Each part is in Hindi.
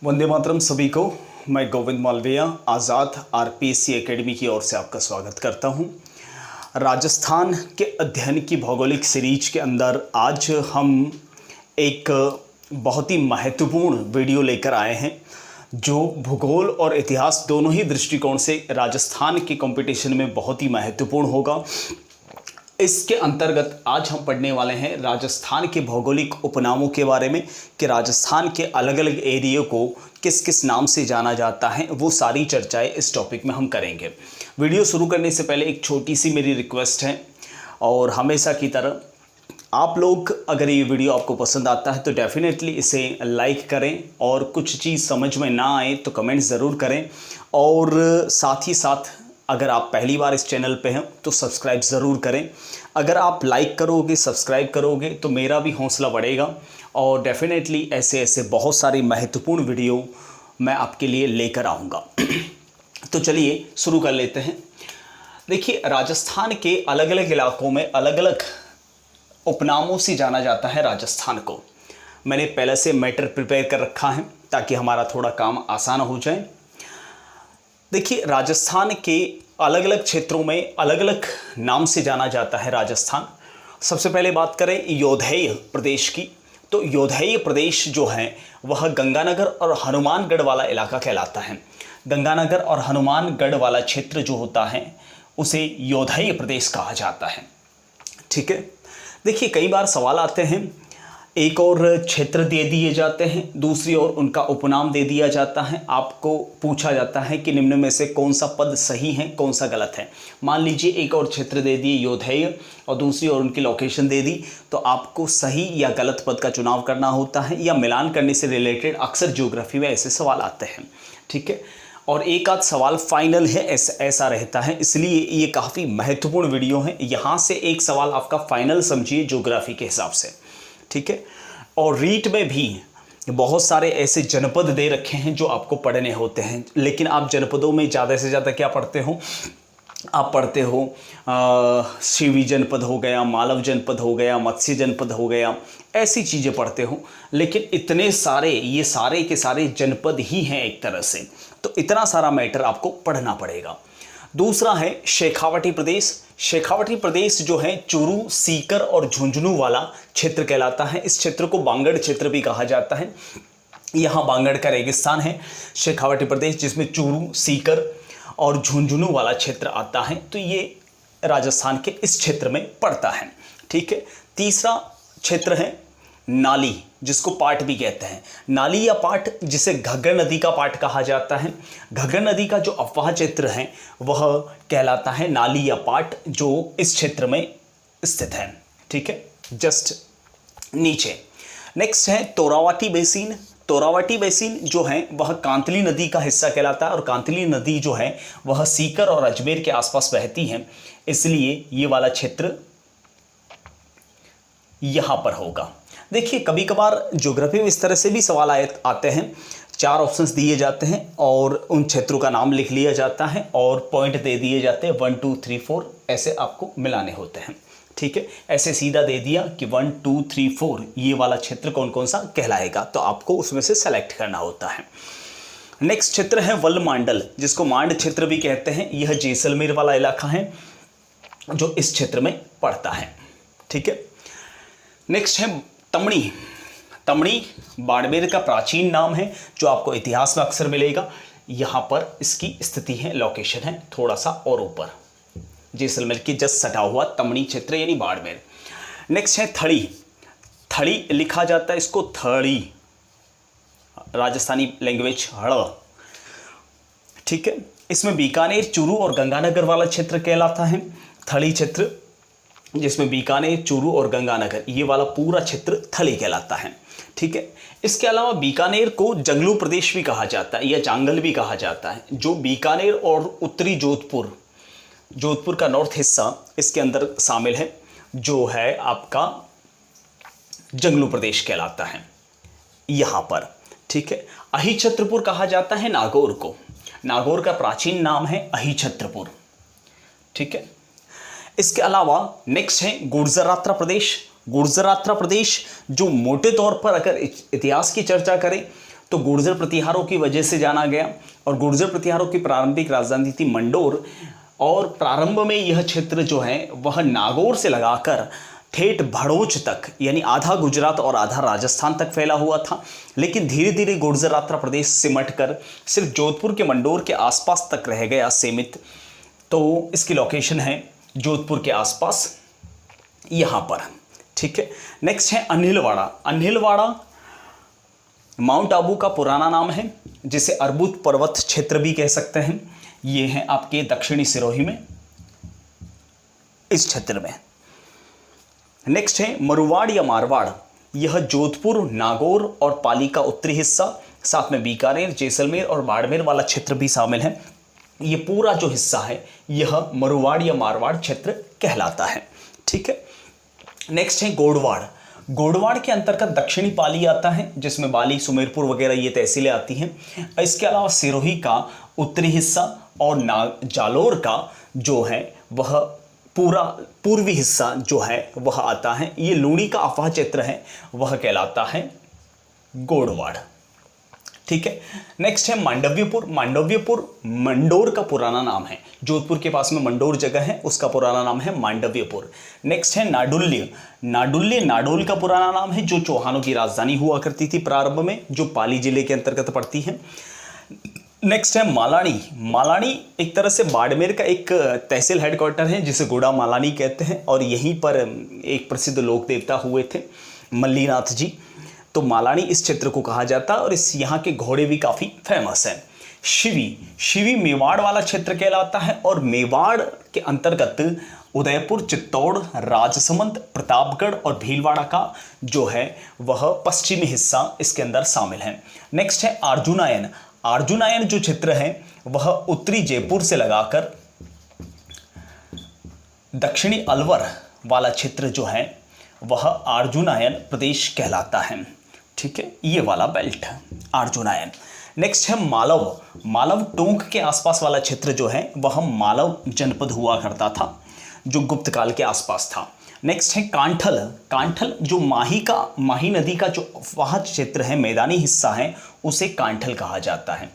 वंदे मातरम सभी को। मैं गोविंद मालविया आज़ाद आरपीएससी एकेडमी की ओर से आपका स्वागत करता हूं। राजस्थान के अध्ययन की भौगोलिक सीरीज के अंदर आज हम एक बहुत ही महत्वपूर्ण वीडियो लेकर आए हैं जो भूगोल और इतिहास दोनों ही दृष्टिकोण से राजस्थान के कंपटीशन में बहुत ही महत्वपूर्ण होगा। इसके अंतर्गत आज हम पढ़ने वाले हैं राजस्थान के भौगोलिक उपनामों के बारे में कि राजस्थान के अलग अलग एरिया को किस किस नाम से जाना जाता है, वो सारी चर्चाएं इस टॉपिक में हम करेंगे। वीडियो शुरू करने से पहले एक छोटी सी मेरी रिक्वेस्ट है, और हमेशा की तरह आप लोग अगर ये वीडियो आपको पसंद आता है तो डेफिनेटली इसे लाइक करें, और कुछ चीज़ समझ में ना आए तो कमेंट ज़रूर करें, और साथ ही साथ अगर आप पहली बार इस चैनल पे हैं तो सब्सक्राइब ज़रूर करें। अगर आप लाइक करोगे, सब्सक्राइब करोगे तो मेरा भी हौसला बढ़ेगा, और डेफिनेटली ऐसे ऐसे बहुत सारी महत्वपूर्ण वीडियो मैं आपके लिए लेकर आऊँगा। तो चलिए शुरू कर लेते हैं। देखिए, राजस्थान के अलग अलग इलाकों में अलग अलग उपनामों से जाना जाता है राजस्थान को। मैंने पहले से मैटर प्रिपेयर कर रखा है ताकि हमारा थोड़ा काम आसान हो जाए। देखिए, राजस्थान के अलग अलग क्षेत्रों में अलग अलग नाम से जाना जाता है राजस्थान। सबसे पहले बात करें योधेय प्रदेश की, तो योधेय प्रदेश जो है वह गंगानगर और हनुमानगढ़ वाला इलाका कहलाता है। गंगानगर और हनुमानगढ़ वाला क्षेत्र जो होता है उसे योधेय प्रदेश कहा जाता है। ठीक है। देखिए, कई बार सवाल आते हैं, एक और क्षेत्र दे दिए जाते हैं, दूसरी ओर उनका उपनाम दे दिया जाता है। आपको पूछा जाता है कि निम्न में से कौन सा पद सही है, कौन सा गलत है। मान लीजिए एक और क्षेत्र दे दिए योधेय और दूसरी ओर उनकी लोकेशन दे दी, तो आपको सही या गलत पद का चुनाव करना होता है, या मिलान करने से रिलेटेड अक्सर ज्योग्राफी में ऐसे सवाल आते हैं। ठीक है। और एक आध सवाल फाइनल है, ऐसा रहता है, इसलिए ये काफ़ी महत्वपूर्ण वीडियो है। यहाँ से एक सवाल आपका फाइनल समझिए ज्योग्राफी के हिसाब से। ठीक है। और रीट में भी बहुत सारे ऐसे जनपद दे रखे हैं जो आपको पढ़ने होते हैं, लेकिन आप जनपदों में ज़्यादा से ज़्यादा क्या पढ़ते हो? आप पढ़ते हो शिवी जनपद हो गया, मालव जनपद हो गया, मत्स्य जनपद हो गया, ऐसी चीज़ें पढ़ते हो। लेकिन इतने सारे, ये सारे के सारे जनपद ही हैं एक तरह से, तो इतना सारा मैटर आपको पढ़ना पड़ेगा। दूसरा है शेखावटी प्रदेश। शेखावटी प्रदेश जो है चूरू, सीकर और झुंझुनू वाला क्षेत्र कहलाता है। इस क्षेत्र को बांगड़ क्षेत्र भी कहा जाता है। यहाँ बांगड़ का रेगिस्तान है शेखावटी प्रदेश, जिसमें चूरू, सीकर और झुंझुनू वाला क्षेत्र आता है। तो ये राजस्थान के इस क्षेत्र में पड़ता है। ठीक है। तीसरा क्षेत्र है नाली, जिसको पाट भी कहते हैं। नाली या पाट, जिसे घग्गर नदी का पाट कहा जाता है। घग्गर नदी का जो अफवाह क्षेत्र है वह कहलाता है नाली या पाट, जो इस क्षेत्र में स्थित है। ठीक है, जस्ट नीचे। नेक्स्ट है तोरावटी बेसिन। तोरावटी बेसिन जो है वह कांतली नदी का हिस्सा कहलाता है, और कांतली नदी जो है वह सीकर और अजमेर के आसपास बहती है, इसलिए ये वाला क्षेत्र यहां पर होगा। देखिए, कभी कभार ज्योग्राफी में इस तरह से भी सवाल आते हैं, 4 ऑप्शंस दिए जाते हैं और उन क्षेत्रों का नाम लिख लिया जाता है और पॉइंट दे दिए जाते हैं 1 2 3 4, ऐसे आपको मिलाने होते हैं। ठीक है। ऐसे सीधा दे दिया कि 1 2 3 4 ये वाला क्षेत्र कौन कौन सा कहलाएगा, तो आपको उसमें से सेलेक्ट करना होता है। नेक्स्ट क्षेत्र है वलमांडल, जिसको मांड क्षेत्र भी कहते हैं। यह जैसलमेर वाला इलाका है जो इस क्षेत्र में पड़ता है। ठीक है। नेक्स्ट है तमणी। तमणी बाड़मेर का प्राचीन नाम है जो आपको इतिहास में अक्सर मिलेगा। यहाँ पर इसकी स्थिति है, लोकेशन है थोड़ा सा और ऊपर, जैसलमेर की जस्ट सटा हुआ तमणी क्षेत्र यानी बाड़मेर। नेक्स्ट है थड़ी। थड़ी लिखा जाता है इसको थड़ी, राजस्थानी लैंग्वेज हड़। ठीक है। इसमें बीकानेर, चूरू और गंगानगर वाला क्षेत्र कहलाता है थड़ी क्षेत्र, जिसमें बीकानेर, चूरू और गंगानगर ये वाला पूरा क्षेत्र थली कहलाता है। ठीक है। इसके अलावा बीकानेर को जंगलू प्रदेश भी कहा जाता है या जांगल भी कहा जाता है, जो बीकानेर और उत्तरी जोधपुर का नॉर्थ हिस्सा इसके अंदर शामिल है, जो है आपका जंगलू प्रदेश कहलाता है यहाँ पर। ठीक है। अहिछत्रपुर कहा जाता है नागौर को। नागौर का प्राचीन नाम है अहिछत्रपुर। ठीक है। इसके अलावा नेक्स्ट है गुर्जरात्रा प्रदेश। गुर्जरात्रा प्रदेश जो मोटे तौर पर अगर इतिहास की चर्चा करें तो गुर्जर प्रतिहारों की वजह से जाना गया, और गुर्जर प्रतिहारों की प्रारंभिक राजधानी थी मंडोर, और प्रारंभ में यह क्षेत्र जो है वह नागौर से लगाकर ठेठ भड़ोच तक यानी आधा गुजरात और आधा राजस्थान तक फैला हुआ था। लेकिन धीरे धीरे गुर्जरात्रा प्रदेश सिमटकर सिर्फ जोधपुर के मंडोर के आसपास तक रह गया सीमित। तो इसकी लोकेशन है जोधपुर के आसपास यहाँ पर, ठीक है। नेक्स्ट है अनिलवाड़ा। अनिलवाड़ा माउंट आबू का पुराना नाम है, जिसे अर्बुद पर्वत क्षेत्र भी कह सकते हैं। ये है आपके दक्षिणी सिरोही में, इस क्षेत्र में। नेक्स्ट है मरुवाड़ या मारवाड़। यह जोधपुर, नागौर और पाली का उत्तरी हिस्सा, साथ में बीकानेर, जैसलमेर और बाड़मेर वाला क्षेत्र भी शामिल है। ये पूरा जो हिस्सा है यह मरुवाड़ या मारवाड़ क्षेत्र कहलाता है, ठीक है। नेक्स्ट है गोडवाड़। गोडवाड़ के अंतर्गत दक्षिणी पाली आता है, जिसमें बाली, सुमेरपुर वगैरह ये तहसीलें आती हैं। इसके अलावा सिरोही का उत्तरी हिस्सा और जालोर का जो है वह पूरा पूर्वी हिस्सा जो है वह आता है। ये लूणी का अफवाह क्षेत्र है, वह कहलाता है गोडवाड़, ठीक है। नेक्स्ट है मांडव्यपुर। मांडव्यपुर मंडोर का पुराना नाम है। जोधपुर के पास में मंडोर जगह है, उसका पुराना नाम है मांडव्यपुर। नेक्स्ट है नाडुल्य। नाडुल्य नाडोल का पुराना नाम है, जो चौहानों की राजधानी हुआ करती थी प्रारंभ में, जो पाली जिले के अंतर्गत पड़ती है। नेक्स्ट है मालानी। मालानी एक तरह से बाड़मेर का एक तहसील हेडक्वार्टर है, जिसे गोड़ा मालानी कहते हैं, और यहीं पर एक प्रसिद्ध लोक देवता हुए थे मल्लीनाथ जी। तो मालानी इस क्षेत्र को कहा जाता है, और इस यहाँ के घोड़े भी काफ़ी फेमस हैं। शिवी मेवाड़ वाला क्षेत्र कहलाता है, और मेवाड़ के अंतर्गत उदयपुर, चित्तौड़, राजसमंद, प्रतापगढ़ और भीलवाड़ा का जो है वह पश्चिमी हिस्सा इसके अंदर शामिल है। नेक्स्ट है अर्जुनायन। अर्जुनायन जो क्षेत्र है वह उत्तरी जयपुर से लगाकर दक्षिणी अलवर वाला क्षेत्र जो है वह अर्जुनायन प्रदेश कहलाता है, ठीक है। ये वाला बेल्ट अर्जुनायन। नेक्स्ट है मालव। मालव टोंक के आसपास वाला क्षेत्र जो है वह मालव जनपद हुआ करता था, जो गुप्त काल के आसपास था। नेक्स्ट है कांठल। कांठल जो माही नदी का जो वह क्षेत्र है, मैदानी हिस्सा है, उसे कांठल कहा जाता है,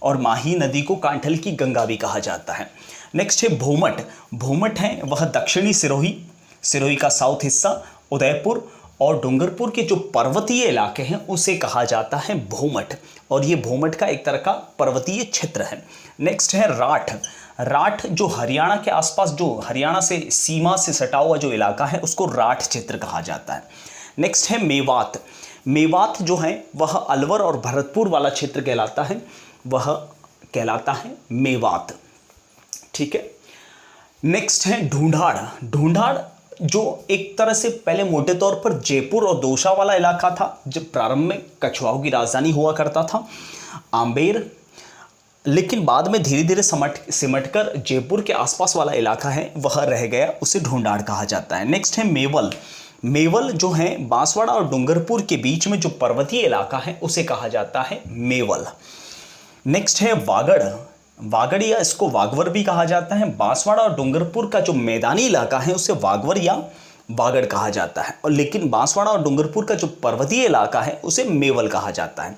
और माही नदी को कांठल की गंगा भी कहा जाता है। नेक्स्ट है भूमठ। भूमठ है वह दक्षिणी सिरोही का साउथ हिस्सा, उदयपुर और डूंगरपुर के जो पर्वतीय इलाके हैं उसे कहा जाता है भूमठ, और ये भूमठ का एक तरह का पर्वतीय क्षेत्र है। नेक्स्ट है राठ। राठ जो हरियाणा के आसपास, जो हरियाणा से सीमा से सटा हुआ जो इलाका है, उसको राठ क्षेत्र कहा जाता है। नेक्स्ट है मेवात। मेवात जो है वह अलवर और भरतपुर वाला क्षेत्र कहलाता है, वह कहलाता है मेवात, ठीक है। नेक्स्ट है ढूंढाड़। ढूंढाड़ जो एक तरह से पहले मोटे तौर पर जयपुर और दौसा वाला इलाका था, जब प्रारंभ में कछवाओं की राजधानी हुआ करता था आम्बेर, लेकिन बाद में धीरे धीरे सिमटकर जयपुर के आसपास वाला इलाका है वह रह गया, उसे ढूंढाड़ कहा जाता है। नेक्स्ट है मेवल। मेवल जो है बांसवाड़ा और डूंगरपुर के बीच में जो पर्वतीय इलाका है उसे कहा जाता है मेवल। नेक्स्ट है वागड़। वागड़ या इसको वागवर भी कहा जाता है। बांसवाड़ा और डूंगरपुर का जो मैदानी इलाका है उसे वागवर या वागड़ कहा जाता है, और लेकिन बांसवाड़ा और डूंगरपुर का जो पर्वतीय इलाका है उसे मेवल कहा जाता है।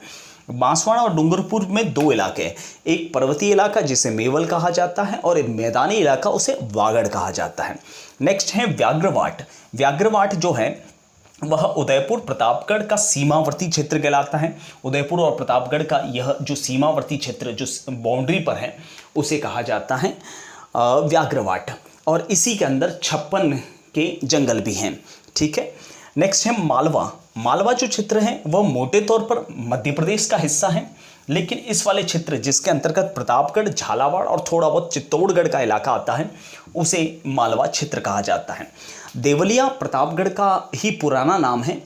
बांसवाड़ा और डूंगरपुर में दो इलाके हैं, एक पर्वतीय इलाका जिसे मेवल कहा जाता है, और एक मैदानी इलाका उसे वागड़ कहा जाता है। नेक्स्ट है व्याघ्रवाट। व्याघ्रवाट जो है वह उदयपुर प्रतापगढ़ का सीमावर्ती क्षेत्र कहलाता है। उदयपुर और प्रतापगढ़ का यह जो सीमावर्ती क्षेत्र जो बाउंड्री पर है उसे कहा जाता है व्याघ्रवाट, और इसी के अंदर 56 के जंगल भी हैं, ठीक है। नेक्स्ट है मालवा। मालवा जो क्षेत्र है वह मोटे तौर पर मध्य प्रदेश का हिस्सा है, लेकिन इस वाले क्षेत्र जिसके अंतर्गत प्रतापगढ़, झालावाड़ और थोड़ा बहुत चित्तौड़गढ़ का इलाका आता है उसे मालवा क्षेत्र कहा जाता है। देवलिया प्रतापगढ़ का ही पुराना नाम है,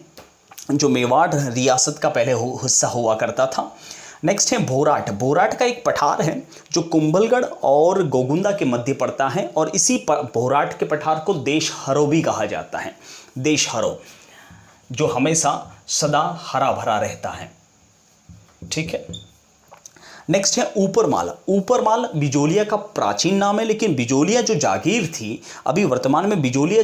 जो मेवाड़ रियासत का पहले हिस्सा हुआ करता था। नेक्स्ट है भोराट। भोराट का एक पठार है जो कुंभलगढ़ और गोगुंदा के मध्य पड़ता है, और इसी भोराट के पठार को देश हरो भी कहा जाता है। देश हरो जो हमेशा सदा हरा भरा रहता है, ठीक है। नेक्स्ट है ऊपरमाल। ऊपरमाल बिजोलिया का प्राचीन नाम है, लेकिन बिजोलिया जो जागीर थी, अभी वर्तमान में बिजोलिया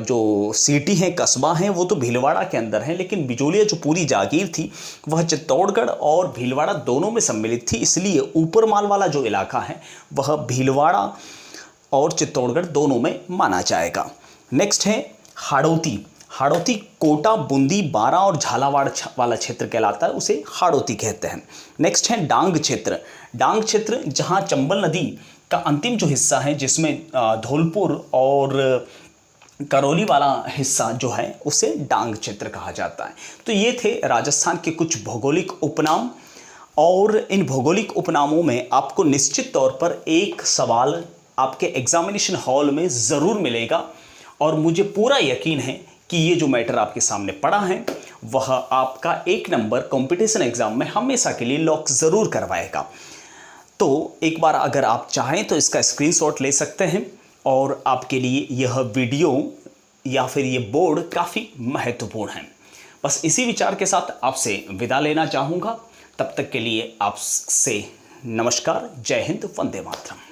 जो सिटी है, कस्बा है, वो तो भीलवाड़ा के अंदर है, लेकिन बिजोलिया जो पूरी जागीर थी वह चित्तौड़गढ़ और भीलवाड़ा दोनों में सम्मिलित थी, इसलिए ऊपरमाल वाला जो इलाका है वह भीलवाड़ा और चित्तौड़गढ़ दोनों में माना जाएगा। नेक्स्ट है हाड़ौती। हाड़ौती कोटा, बूंदी, बारां और झालावाड़ वाला क्षेत्र कहलाता है, उसे हाड़ौती कहते हैं। नेक्स्ट है डांग क्षेत्र। डांग क्षेत्र जहां चंबल नदी का अंतिम जो हिस्सा है, जिसमें धौलपुर और करौली वाला हिस्सा जो है उसे डांग क्षेत्र कहा जाता है। तो ये थे राजस्थान के कुछ भौगोलिक उपनाम, और इन भौगोलिक उपनामों में आपको निश्चित तौर पर एक सवाल आपके एग्जामिनेशन हॉल में ज़रूर मिलेगा, और मुझे पूरा यकीन है कि ये जो मैटर आपके सामने पड़ा है वह आपका 1 नंबर कंपटीशन एग्जाम में हमेशा के लिए लॉक ज़रूर करवाएगा। तो एक बार अगर आप चाहें तो इसका स्क्रीनशॉट ले सकते हैं, और आपके लिए यह वीडियो या फिर ये बोर्ड काफ़ी महत्वपूर्ण है। बस इसी विचार के साथ आपसे विदा लेना चाहूँगा। तब तक के लिए आपसे नमस्कार, जय हिंद, वंदे मातरम।